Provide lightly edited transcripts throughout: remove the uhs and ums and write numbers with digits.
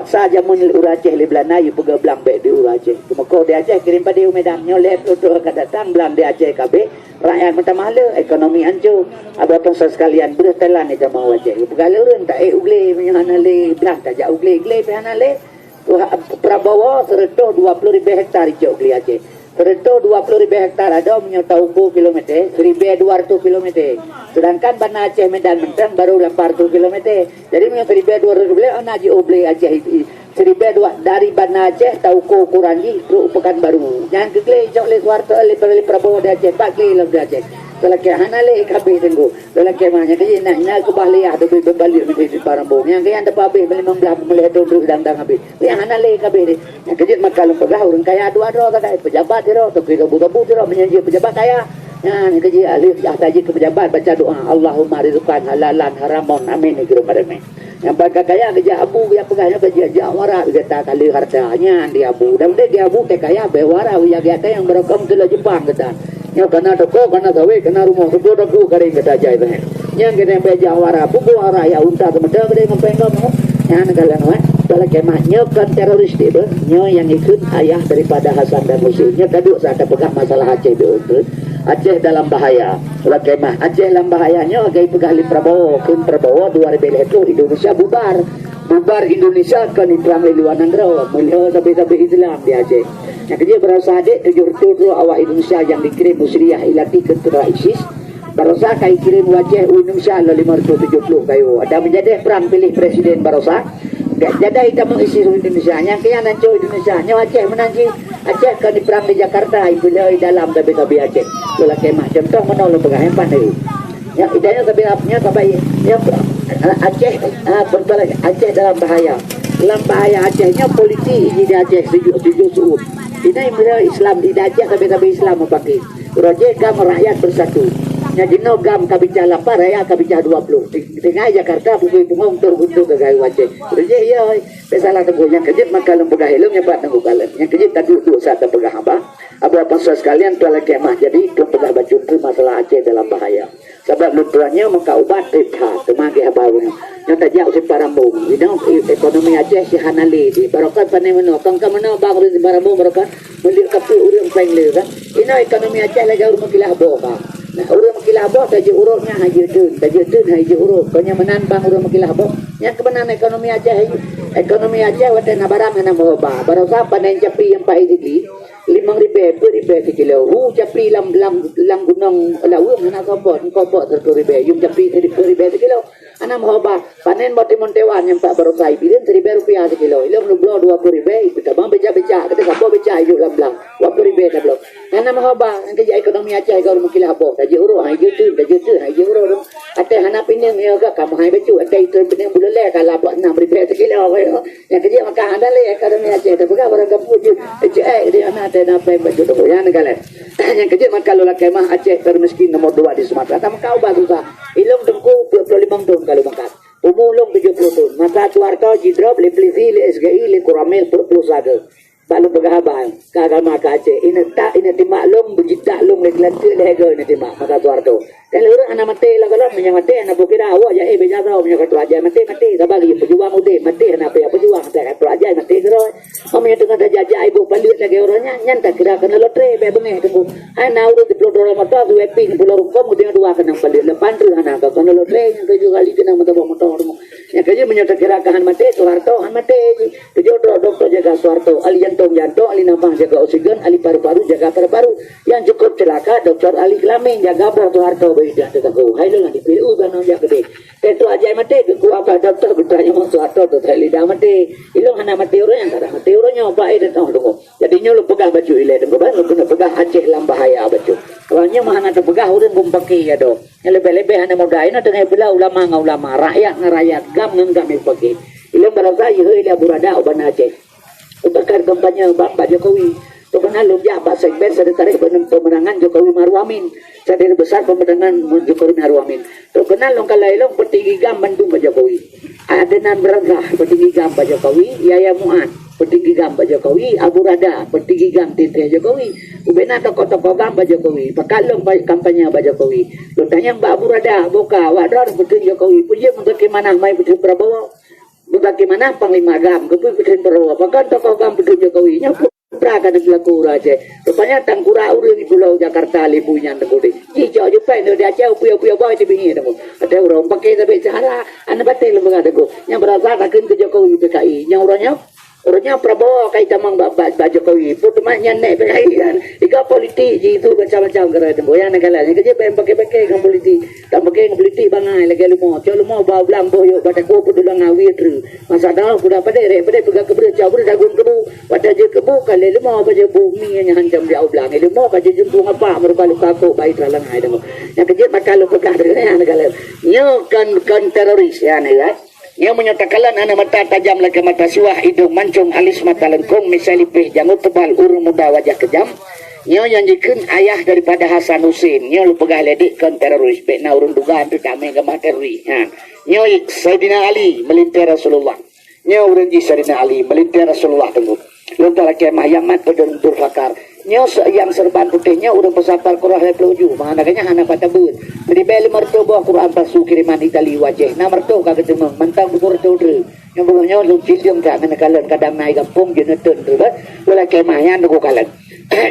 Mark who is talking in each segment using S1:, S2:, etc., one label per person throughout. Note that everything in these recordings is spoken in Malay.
S1: paksa jamun Aceh le Belanda yu pega belang be di Aceh. Maka di Aceh kirim pada Medan nyolep untuk akan datang belang di Aceh kabeh. Rakyat macam mahala, ekonomi hancur. Abang sekalian bertelan itu mau Aceh. Pegala urang tak ugle menyana le belang tak jak ugle pehana le. Prabowo sereto 20,000 hektar hijau di Aceh. Sereto 20,000 hektar ada menyota uku kilometer, 1,200 kilometer. Sedangkan Banda Aceh Medan Menteng baru 800 kilometer. Jadi menyota 1,200 kilometer, nak oble Aceh 1,200 dari Banda Aceh tahu ko kurangi ke Pekanbaru. Jangan kekle jauh le Suharto le Prabowo di Aceh, tak kle le Aceh. Kalau ke hanale kabeh tenggo. Kalau ke mana ke nak ke bahliah tu balik di Parambong. Yang ke yang dapat habis beli membelah boleh duduk dang habis. Yang hanale kabeh ni. Yang kejut makal pegah orang kaya dua-dua tak kaya pejabat dia tu kita buta-buta dia menjanji pejabat kaya. Yang kejut alif taji ke pejabat baca doa Allahumma rizqan halalan haramun amin gitu padane. Yang bagi kaya kerja abu dia pegahnya kerja jawara kata kali hartanya dia abu. Dan dia abu teh kaya bewara ya kata yang berakam tu Jepang kata. Yang kena toko, kena sawi, kena rumah toko toko kering kita jai tu. Yang kita beja wara, pupu wara ya unta tu macam kita ngempengam. Yang kalian kalau kemahnya kan teroris itu, yang ikut ayah daripada Hasan dan Musyidnya tadi saat pegang masalah Aceh itu. Aceh dalam bahaya. Kalau kemah Aceh dalam bahayanya, gay pegang Prabowo, kun Prabowo 2000 itu Indonesia bubar. Bubar Indonesia kan perang luar negara, melihat sampai Islam di Aceh. Yang kerja berasa adik 70 awak Indonesia yang dikirim Musriah ilati ke tentera ISIS. Barosa kai kirim wajah Indonesia 570 kayu. Ada menjadi perang pilih presiden Barosa. Jadi kita mengisi Indonesia. Yang kaya nanti Indonesia. Yang Aceh menanji Aceh kan di perang di Jakarta. Ibu dalam tapi Aceh. Kalau kemah contoh menolong pegang pandai. Yang idenya tapi sampai yang Aceh Aceh dalam bahaya. Dalam bahaya Acehnya polisi di Aceh sejuk suut. Ini mereka Islam di Aceh tapi Islam memakai. Raja gam rakyat bersatu. Nya dino gam kabicah lapar rakyat kabicah 20. Tengah Jakarta pukul pungong terguntung ke gayu Aceh. Raja ya pesalah tenggu yang kejut maka lempegah helm nyebat tenggu kalen. Yang kejut tadi duduk saat tepegah apa? Apa sekalian tuala kemah jadi kepegah baju tu masalah Aceh dalam bahaya. Sebab lutuannya maka ubat tepha temagi habawi. Yang tajak si Parambong. Ekonomi Aceh si hanali di barokat panai meno kangka meno bang di Parambong barokat melir kapu urang pengle kan. Ina ekonomi Aceh lagi urang kilah boka. Nah urang kilah boka taji urangnya haji tun haji urang. Kanya menambang urang kilah boka. Yang kebenaran ekonomi Aceh wate nabarang hana moba. Barokat panai capi yang pai di 5,000 kilo. Capi lam gunung lawang hana kopot terkuri yung capi 10,000 kilo. Anak mahoba panen mati montewan yang Pak Barosai pilih 1,000 rupiah sekilo. Ilang nublo 20,000. Kita bang beca kita sapo beca yuk lam 20,000 dah belum. Anak mahoba yang kerja ekonomi Aceh kau mungkin apa? Taji urut hai jutu, haji urut. Ate hana pinang ya ka kamu hai becu. Ate itu pinang bulale kalau 6,000 sekilo. Yang kerja maka ada le ekonomi Aceh. Tapi kalau orang kampung je, dia anak ada apa baju tu yang negara. Yang kerja maka kalau kemah Aceh termiskin nomor 2 di Sumatera. Tapi kau bagus ah. Ilang tengku 25 tahun kalau makan. Umulong 70 tahun. Maka Suharto jidrop le plisi le SGI le Kuramil plus ada. Balu bergahaban kagal maka Aceh. Ini timak long bujita long le kelantir le hego ini timak maka Suharto. Dan orang anak mati lah kalau menyang mati anak bukira awak ya beja tahu menyang katu aja mati sabagi pejuang udah mati anak apa pejuang katu aja mati terus. Omnya dengan jajah ibu palit lagi orangnya nyanta kira kena lotre be bengeh tunggu. Ana urut di pelodor motor tu eping pulau rukom dengan dua kena palit lepan tu anak kena lotre yang tujuh kali kena motor. Yang kerja menyata kira kahan mati Suharto han mati. Tujuh dokter jaga Suharto ali jantung ali nafas jaga oksigen ali paru-paru jaga paru-paru. Yang cukup celaka dokter ali kelamin jaga Suharto dah tegak hai lo di PU kan ya gede. Itu aja mati ku apa dokter bertanya mau Suharto tu tali dah mati. Ilong hana mati orang yang kada mati orangnya apa itu tahu dong. Jadinya lu pegang baju ile dan lu kena pegang Aceh dalam bahaya baju. Orangnya mana terpegah orang bumpaki ya do. Yang lebih-lebih hana muda ini dengan bila ulama rakyat gam ngam pagi. Ilong berasa ye ila burada uban Aceh. Bakar kampanye Pak Jokowi. Tu kenal lumja Pak Sekber sedetarik pemenangan Jokowi Maruf Amin. Sadar besar pemenangan Jokowi Maruf Amin. Tu kenal long kalailong petinggi gam Bandung Pak Jokowi. Adenan Beragah petinggi gam Pak Jokowi, Yaya Mu'ad petinggi gam Pak Jokowi, Abu Rada petinggi gam Titeh Jokowi. Ubena tokoh-tokoh gam Pak Jokowi, pakalong kampanye Pak Jokowi. Lu tanya Mbak Abu Rada, boka, wadron petinggi Jokowi. Puji untuk kemana mai petinggi Prabowo. Bagaimana Panglima Agam kepuy Presiden Prabowo bahkan tokoh Agam Presiden Jokowi nyapu prakan berlaku raja rupanya tangkura urang di Pulau Jakarta libunya negeri hijau jupai no dia jauh puya boy di bingi demo ada orang pakai tapi cara anda batal lembaga dego yang berasal ke Jokowi PKI yang orangnya Prabowo kait tamang Pak Jokowi pun temannya naik PKI kan ika politik itu macam-macam kira demo yang negalanya kerja pakai kan politik tak pakai politik bangai lagi lumo bawa belang boyok pada ko pedulang awit masa dah sudah pada pegang kebelah jauh dagun kebu pada je kebu kali lumo baca bumi yang hancam jauh belang lumo baca jempung apa merupakan luka ko baik dalam hai demo yang kerja bakal lupa dengan negala nyo kan teroris ya nih Ia menyatakan anak mata tajam lagi mata siwah hidung mancung alis mata lengkung misalipih janggut tebal urung muda wajah kejam. Ia janjikan ayah daripada Hasan Husin. Ia lupa ledik kan teroris. Bekna urung dugaan tu kami gambar teroris. Ia Sayyidina Ali melintir Rasulullah. Ia uranji Sayyidina Ali melintir Rasulullah tunggu. Lontar kemah yang mat pedun durfakar. Nyo yang serban putihnya urang pesapar Qur'an peluju manakanya hana patabut jadi beli mertu bawa Qur'an pasu kiriman Itali wajah na mertu ka ketemu mentang bukur tudre yang bukannya lu cilium ka menekalan kadang naik kampung jeneun tu ba wala kemahnya ndu kalan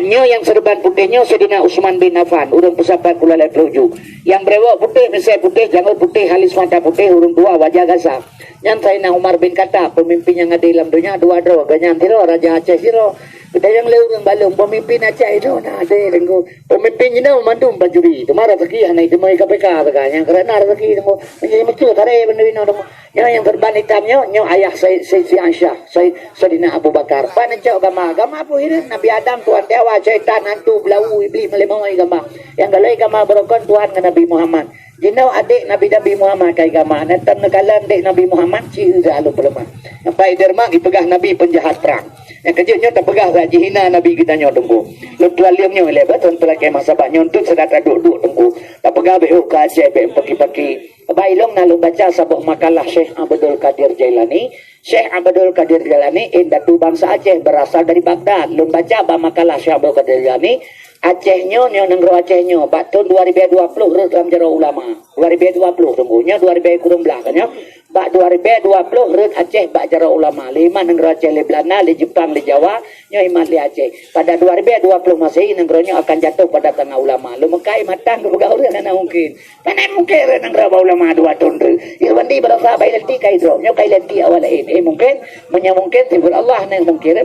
S1: nyo yang serban putihnya Sayyidina Utsman bin Affan urang pesapar Qur'an peluju yang brewok putih mesai putih janggut putih halis mata putih urang tua wajah gasah yang Sayyidina Umar bin Khattab pemimpin yang ada dalam dunia dua ganyan tiro raja Aceh siro kita yang lewat balong pemimpin Aceh itu nak ada lengko pemimpin ini memandu bajuri tu marah pergi hanya itu mereka KPK kan yang kerana rezeki itu menjadi macam kare benda ini yang berban hitamnya yang ayah Sayyid Aisyah Sayyidina Abu Bakar pan cak agama apa ini Nabi Adam Tuhan dewa syaitan hantu belau iblis melemau agama yang galai agama berokon Tuhan dengan Nabi Muhammad jinau adik Nabi Muhammad kai agama nanti nekalan adik Nabi Muhammad ciri lalu pelemah yang pai derma dipegah Nabi penjahat perang yang kejutnya tak pegah raja hina Nabi kita nyotungku lutuan liamnya lebat tuan pelaki masabat nyontut sedata duduk tungku tak pegah beuk ke Aceh beuk pagi-pagi bailong nalu baca sabuk makalah Syekh Abdul Qadir Jailani Syekh Abdul Qadir Jailani indatu bangsa Aceh berasal dari Baghdad lum baca ba makalah Syekh Abdul Qadir Jailani Acehnya negro Acehnya tahun 2020 dalam jara ulama 2020 tunggunya 2000 kurang belakangnya bak 2020 red Aceh bak jara ulama 5 negara Aceh di Belanda di Jepang di Jawa nya iman di Aceh pada 2020 Masehi negaranya akan jatuh pada tangan ulama lu mekai matang bergaul dengan mungkin karena mungkin negara ulama 2 tahun irwandi berasa bayi lenti kai dro nya kai lenti awal ini mungkin menyamungkin tibul Allah yang mungkin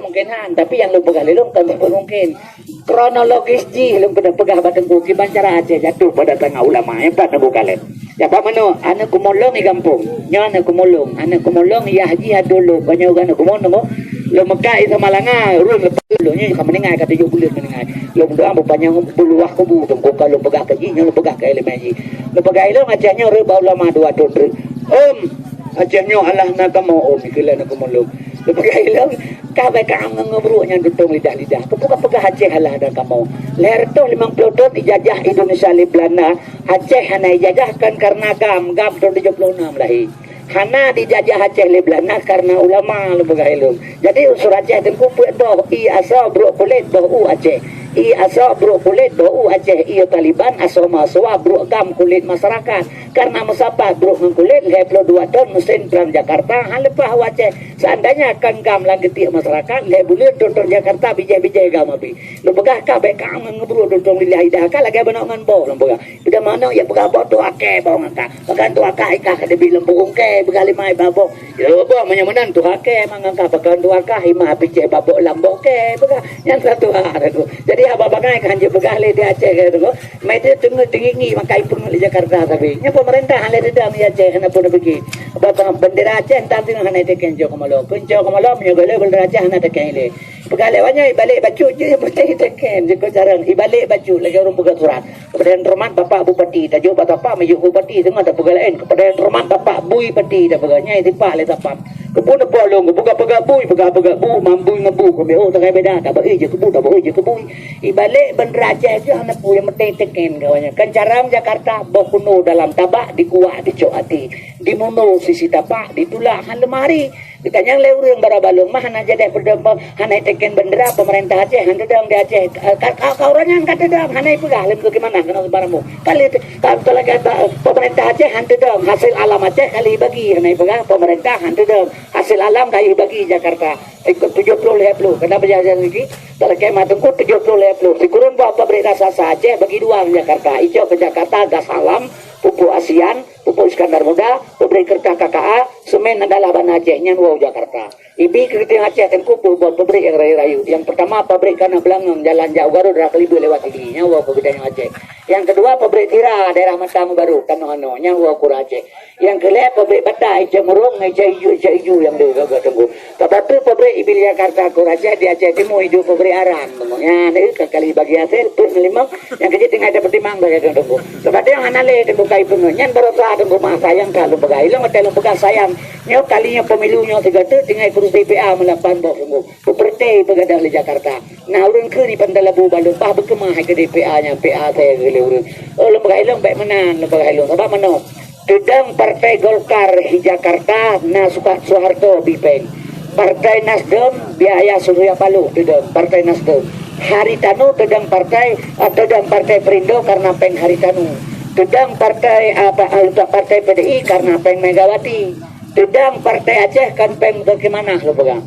S1: tapi yang lu pegang lu kan mungkin kronologis ji lu pegang batang kuki bancara Aceh jatuh pada tangan ulama yang pada bukalan ya pak mano anak kumolong di kampung nya anak kumolong ya haji adolo banyak anak kumolong lo Mekah itu malanga urang lo nya ka meningai kata 7 bulan meningai lo doa banyak buluah kubu tunggu kalau pegah kaji nya lo pegah ka elemen ji lo pegah lo ngacanya re ba ulama 2 tahun acanya Allah na ka mau mikila na kumolong lo pegah lo ka ba ka ngabrunya dutong lidah pegah Aceh Allah ada ka mau leher tu 50 tahun dijajah Indonesia li Belanda Aceh hana dijajahkan karena gam tahun 76 lahir hana dijajah Aceh li Belanda karena ulama lu begailung jadi unsur Aceh dan kumpul doh i asal bro kulit doh Aceh i asal bro kulit doh Aceh i Taliban asal maswa bro gam kulit masyarakat karena musabah bro kulit 22 tahun mesin perang Jakarta halepah Aceh seandainya kan gam lagi tiap masyarakat le bulir tonton Jakarta bijai gam abi lu begah ka be ka ngebro tonton lillahi dah ka lagi benongan bo lu begah tidak mana ya begah bo tu ake bo ngata bagan tu akah ikah kada bilang burung ke begali mai babok ya bo menyemenan tu ake mangangka bagan tu akah ima pice babok lambok ke begah yang satu aku jadi apa bagai kan je begah le di Aceh ke tu mai dia tinggi makai pun di Jakarta tapi nya pemerintah hale dedam di Aceh kena pun pergi apa bendera Aceh entar tengah hane teken jo komalo menyogole bendera Aceh hana teken le begali banyak balik baju je mesti teken je ko jarang ibalik baju lagi orang buka surat kepada Roman Bapak Bupati tajuk Bapak Maju Bupati tengah tak pegalain kepada Roman Bapak Bui Pati dah peganya itu pak le tapam kebun bolong buka bu mambu ngebu ko oh tak beda tak bagi je kebu tak bagi je kebu ibalik bendera Aceh je hana pu yang mesti teken kawannya kan caram Jakarta bokuno dalam tabak dikuak dicoati dimuno sisi tapak ditulak han lemari Ditanya leureung barabalung mah hana jadi hana teken bendera pemerintah Aceh hana dedang di Aceh kau orangnya kata dedang hana pegah lem tu gimana kena baramu kali kalau lagi pemerintah Aceh hana dedang hasil alam Aceh kali bagi hana pegah pemerintah hana dedang hasil alam kali bagi Jakarta ikut 70 kenapa jalan lagi kalau kemah tengku 70 sikurun buat pabrik rasa Aceh bagi dua Jakarta hijau ke Jakarta gas alam pupuk ASEAN, pupuk Iskandar Muda, pabrik kertas KKA, semen adalah ban Aceh, nyanwau Jakarta. Ibi kereta Aceh dan kupu buat pabrik yang rayu-rayu. Yang pertama pabrik Kana Belangong, Jalan Jauh Garut, Rakelibu lewat ini, nyanwau pabrik Aceh. Yang kedua pabrik Tira, daerah Matamu Baru, Kanohano, nyanwau Kura Aceh. Yang kelima pabrik Bata, Ica Merung, Ica Hiju yang dia gagak tunggu. Tapi pabrik Ibil Jakarta, Kura Aceh, di Aceh Timur hidup pabrik Aran. Ya, ini kali bagi hasil, pun melimang, yang kecil tinggal ada pertimbangan bagi tunggu. Sebab dia yang anale tunggu kai pengenyan berasa tunggu mak sayang kalau begai lo ngetel begas sayang nyo kalinya pemilunya 3 tu tinggal kurus DPA melapan bok tunggu seperti begadang di Jakarta nah urun ke ni pandalabu balu bah berkemah ke DPA nya PA saya gele urun lo begai lo baik menang lo begai lo sebab mano dedang partai Golkar di Jakarta na Soeharto Bipeng partai Nasdem biaya Surya Paloh dedang partai Nasdem Haritanu dedang partai Perindo karena Peng Haritanu dedang partai partai PDI karena Peng Megawati dedang partai Aceh kan Peng bagaimana lo pegang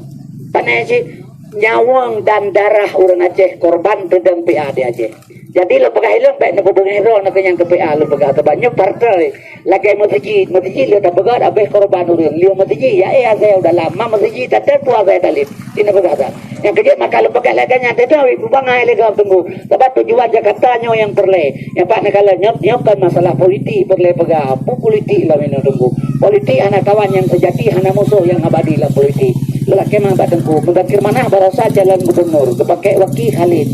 S1: panai sih nyawang dan darah orang Aceh korban dedang PA di Aceh jadi lo pegang hilang baik nak hubungi hero nak yang ke PA lo pegang banyak partai lagi mesti lo dah pegang abis korban orang lo mesti ya saya udah lama mesti tak terpuas saya talib ini pegang yang kerja maka lo pegang lagi yang tidak ibu bangai lagi tunggu sebab tujuan Jakarta nyo yang perle yang pak nak kalau nyop kan masalah politik perle pegang apa politik lah ini tunggu politik anak kawan yang sejati anak musuh yang abadi lah politik lelaki mah batengku mengakir mana barasa jalan gubernur kepakai waki Khalid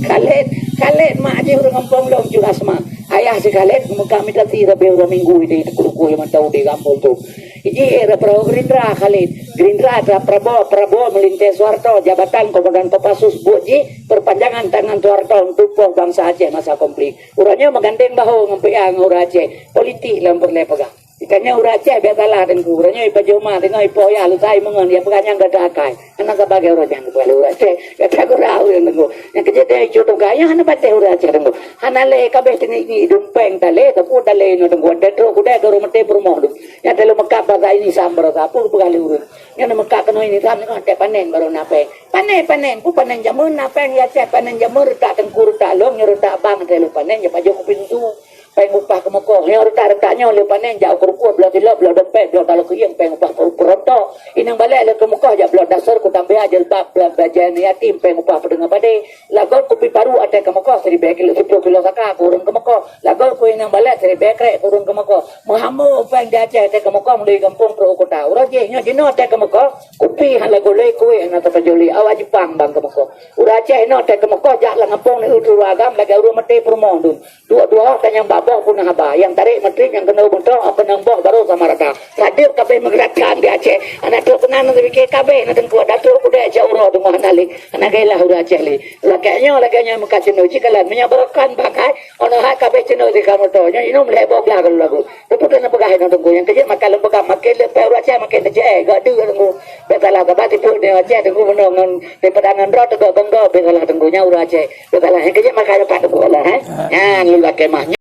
S1: mak aja orang kampung lo ujuk asma ayah si Khalid kami tadi rabi orang minggu ini kuku yang tahu di kampung tu ini era Gerindra Khalid Gerindra ada Prabowo melintas Soeharto jabatan Komandan Kopassus buji perpanjangan tangan Soeharto untuk bangsa Aceh masa konflik urangnya menggandeng bahu ngempiang orang Aceh politik lah pegang ikannya urang Aceh biasalah dan kurangnya ipa Joma dengan ipa ya lu saya mengen ya pegannya enggak ada akai anak sebagai orang yang kuala urang Aceh kata kurang yang tunggu yang kejadian itu gaya hana baca urang Aceh tunggu hana le kabeh ini dumpeng tale tapi tale no tunggu detro kuda garo mate permoh dum ya telo Mekah bahasa ini sambar sapu pegali urang yang Mekah keno ini sam dengan te panen baru nape panen ku panen jamur nape ya Aceh panen jamur tak tengkur tak long nyur tak bang telo panen ya pajo kupin tu pengupah kemokoh yang retak-retaknya oleh panen jauh kerukuh belah tilap belah dompet belah kalau kuyang pengupah perontok inang balik le kemokoh jak belah dasar ku tambah aja lebak belah belajar yatim pengupah pedengah pade lagol kopi paru ada kemokoh 1000 kilo 10 kilo saka kurang kemokoh lagol ku inang balik 1000 krek kurang kemokoh mahamu peng di Aceh te kemokoh mulai kampung pro kota urang je nya dino te kemokoh kopi hala golek kuwe na tapajoli awak Jepang bang kemokoh urang Aceh no te kemokoh jak la ngampung ni utu agam lagi urang mate permong dun dua-dua kan yang bawah pun haba yang tarik menteri yang kena bentuk apa nambah baru sama rata hadir kabeh menggerakkan di Aceh anak tu kena nanti bikin kabeh nanti kuat datuk kuda Aceh urang dengan analik anak gailah urang Aceh li lakanya muka cino cikalan menyabarkan pakai ono hak kabeh cino di kamu tu nya inum lebok lah kalau lagu tapi kena pegang nanti yang kerja makan lembaga makan lepai urang Aceh makan Aceh gak dua tunggu betalah kabeh tipu di Aceh tunggu menongan di pedangan rot tegak bangga betalah tunggunya urang Aceh betalah yang kerja makan lepai tunggu lah ya lu laki mah